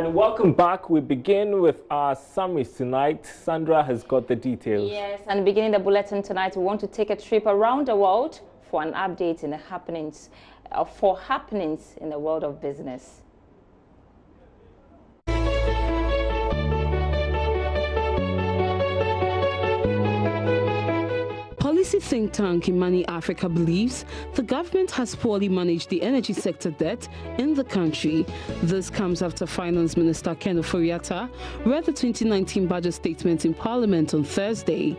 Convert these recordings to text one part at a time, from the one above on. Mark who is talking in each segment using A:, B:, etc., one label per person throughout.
A: And welcome back. We begin with our summaries tonight. Sandra has got the details.
B: Yes, and beginning the bulletin tonight, we want to take a trip around the world for an update in the happenings in the world of business.
C: Policy think tank Imani Africa believes the government has poorly managed the energy sector debt in the country. This comes after Finance Minister Ken Ofori-Atta read the 2019 budget statement in Parliament on Thursday.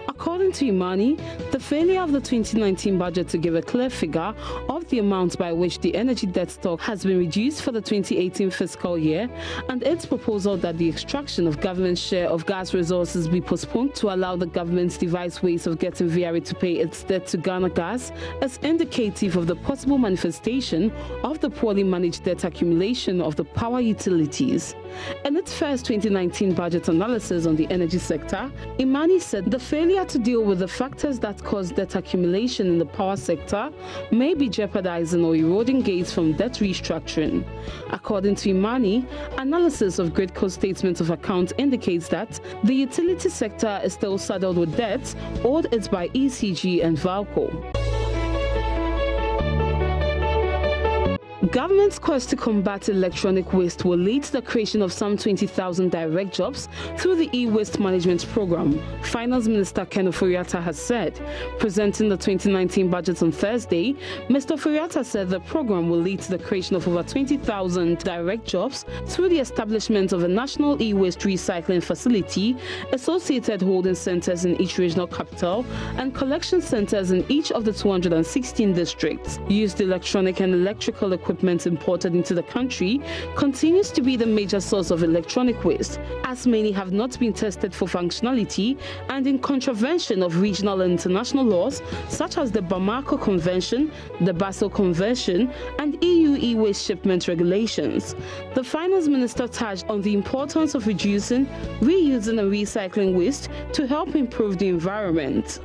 C: According to Imani, the failure of the 2019 budget to give a clear figure of the amount by which the energy debt stock has been reduced for the 2018 fiscal year and its proposal that the extraction of government share of gas resources be postponed to allow the government's devised ways of getting VRA to pay its debt to Ghana Gas is indicative of the possible manifestation of the poorly managed debt accumulation of the power utilities. In its first 2019 budget analysis on the energy sector, Imani said the failure to deal with the factors that cause debt accumulation in the power sector may be jeopardizing or eroding gains from debt restructuring. According to Imani, analysis of Gridco's statement of account indicates that the utility sector is still saddled with debts owed it by ECG and Valco. Government's quest to combat electronic waste will lead to the creation of some 20,000 direct jobs through the EWaste Management program, Finance Minister Ken Ofori-Atta has said. Presenting the 2019 budget on Thursday, Mr. Ofori-Atta said the program will lead to the creation of over 20,000 direct jobs through the establishment of a national e-waste recycling facility, associated holding centers in each regional capital, and collection centers in each of the 216 districts. Used electronic and electrical equipment imported into the country continues to be the major source of electronic waste, as many have not been tested for functionality and in contravention of regional and international laws such as the Bamako Convention, the Basel Convention, and EU e-waste shipment regulations. The Finance Minister touched on the importance of reducing, reusing and recycling waste to help improve the environment.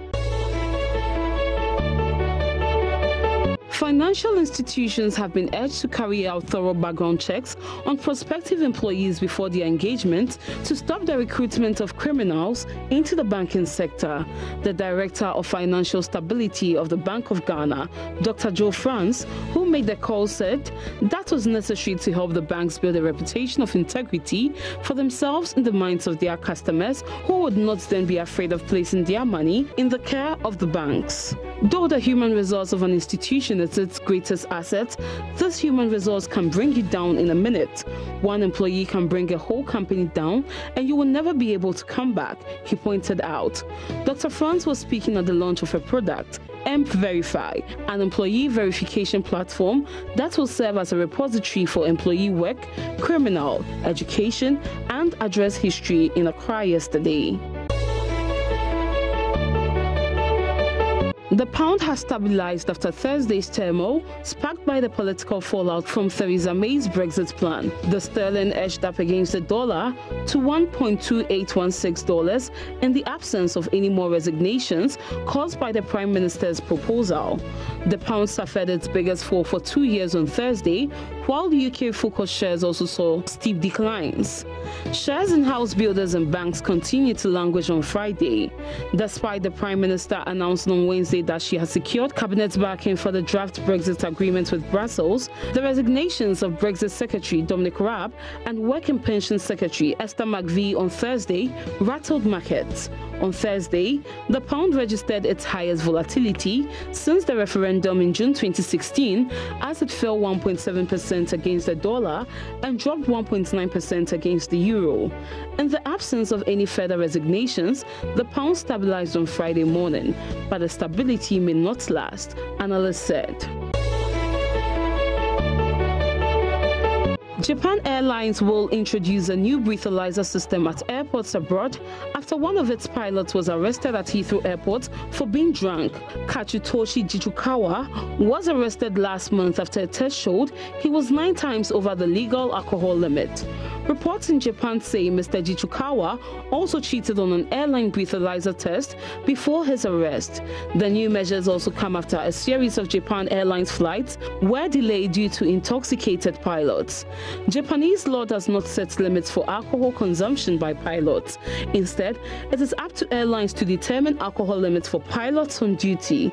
C: Financial institutions have been urged to carry out thorough background checks on prospective employees before their engagement to stop the recruitment of criminals into the banking sector. The Director of Financial Stability of the Bank of Ghana, Dr. Joe France, who made the call, said that was necessary to help the banks build a reputation of integrity for themselves in the minds of their customers, who would not then be afraid of placing their money in the care of the banks. Though the human resource of an institution is its greatest asset, this human resource can bring you down in a minute. One employee can bring a whole company down and you will never be able to come back, he pointed out. Dr. Franz was speaking at the launch of a product, Verify, an employee verification platform that will serve as a repository for employee work, criminal, education, and address history in Accra yesterday. The pound has stabilized after Thursday's turmoil, sparked by the political fallout from Theresa May's Brexit plan. The sterling edged up against the dollar to $1.2816 in the absence of any more resignations caused by the Prime Minister's proposal. The pound suffered its biggest fall for 2 years on Thursday, while UK-focused shares also saw steep declines. Shares in house builders and banks continued to languish on Friday, despite the Prime Minister announcing on Wednesday that she has secured cabinet backing for the draft Brexit agreement with Brussels. The resignations of Brexit Secretary Dominic Raab and Work and Pension Secretary Esther McVie on Thursday rattled markets. On Thursday, the pound registered its highest volatility since the referendum in June 2016, as it fell 1.7% against the dollar and dropped 1.9% against the euro. In the absence of any further resignations, the pound stabilized on Friday morning, but the stability may not last, analysts said. Japan Airlines will introduce a new breathalyzer system at airports abroad after one of its pilots was arrested at Heathrow Airport for being drunk. Katsutoshi Jichukawa was arrested last month after a test showed he was 9 times over the legal alcohol limit. Reports in Japan say Mr. Jichukawa also cheated on an airline breathalyzer test before his arrest. The new measures also come after a series of Japan Airlines flights were delayed due to intoxicated pilots. Japanese law does not set limits for alcohol consumption by pilots. Instead, it is up to airlines to determine alcohol limits for pilots on duty.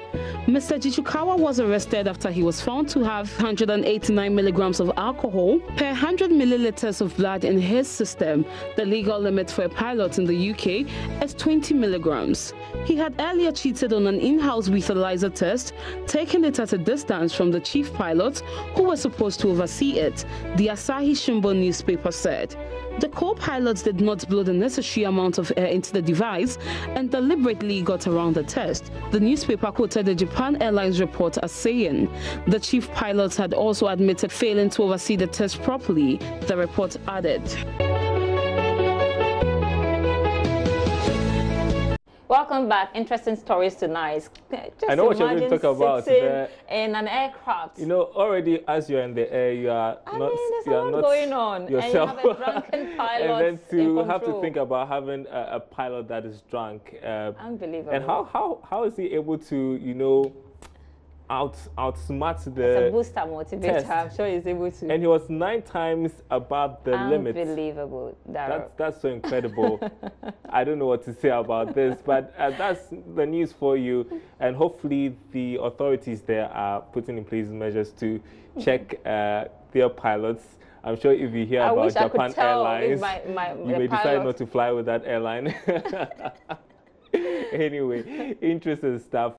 C: Mr. Jichukawa was arrested after he was found to have 189 milligrams of alcohol per 100 milliliters of blood in his system. The legal limit for a pilot in the UK is 20 milligrams. He had earlier cheated on an in-house breathalyzer test, taking it at a distance from the chief pilots who were supposed to oversee it, the Asahi Shimbun newspaper said. The co-pilots did not blow the necessary amount of air into the device and deliberately got around the test. The newspaper quoted the Japan Airlines report as saying the chief pilots had also admitted failing to oversee the test properly, the report added.
B: Welcome back. Interesting stories tonight. Just
A: I know what you're going to talk about.
B: In an aircraft.
A: You know, already as you're in the air, you are
B: there's
A: you
B: a
A: are
B: lot
A: not
B: going on.
A: yourself.
B: And you have a drunken pilot.
A: And then to
B: in
A: have to
B: control.
A: think about having a pilot that is drunk.
B: Unbelievable.
A: And how is he able to, you know, outsmart the
B: It's a booster motivator.
A: test.
B: I'm sure he's able to.
A: And he was 9 times above the limit.
B: Unbelievable.
A: That's so incredible. I don't know what to say about this, but that's the news for you. And hopefully the authorities there are putting in place measures to check their pilots. I'm sure if you hear about Japan Airlines, you may decide not to fly with that airline. Anyway, interesting stuff.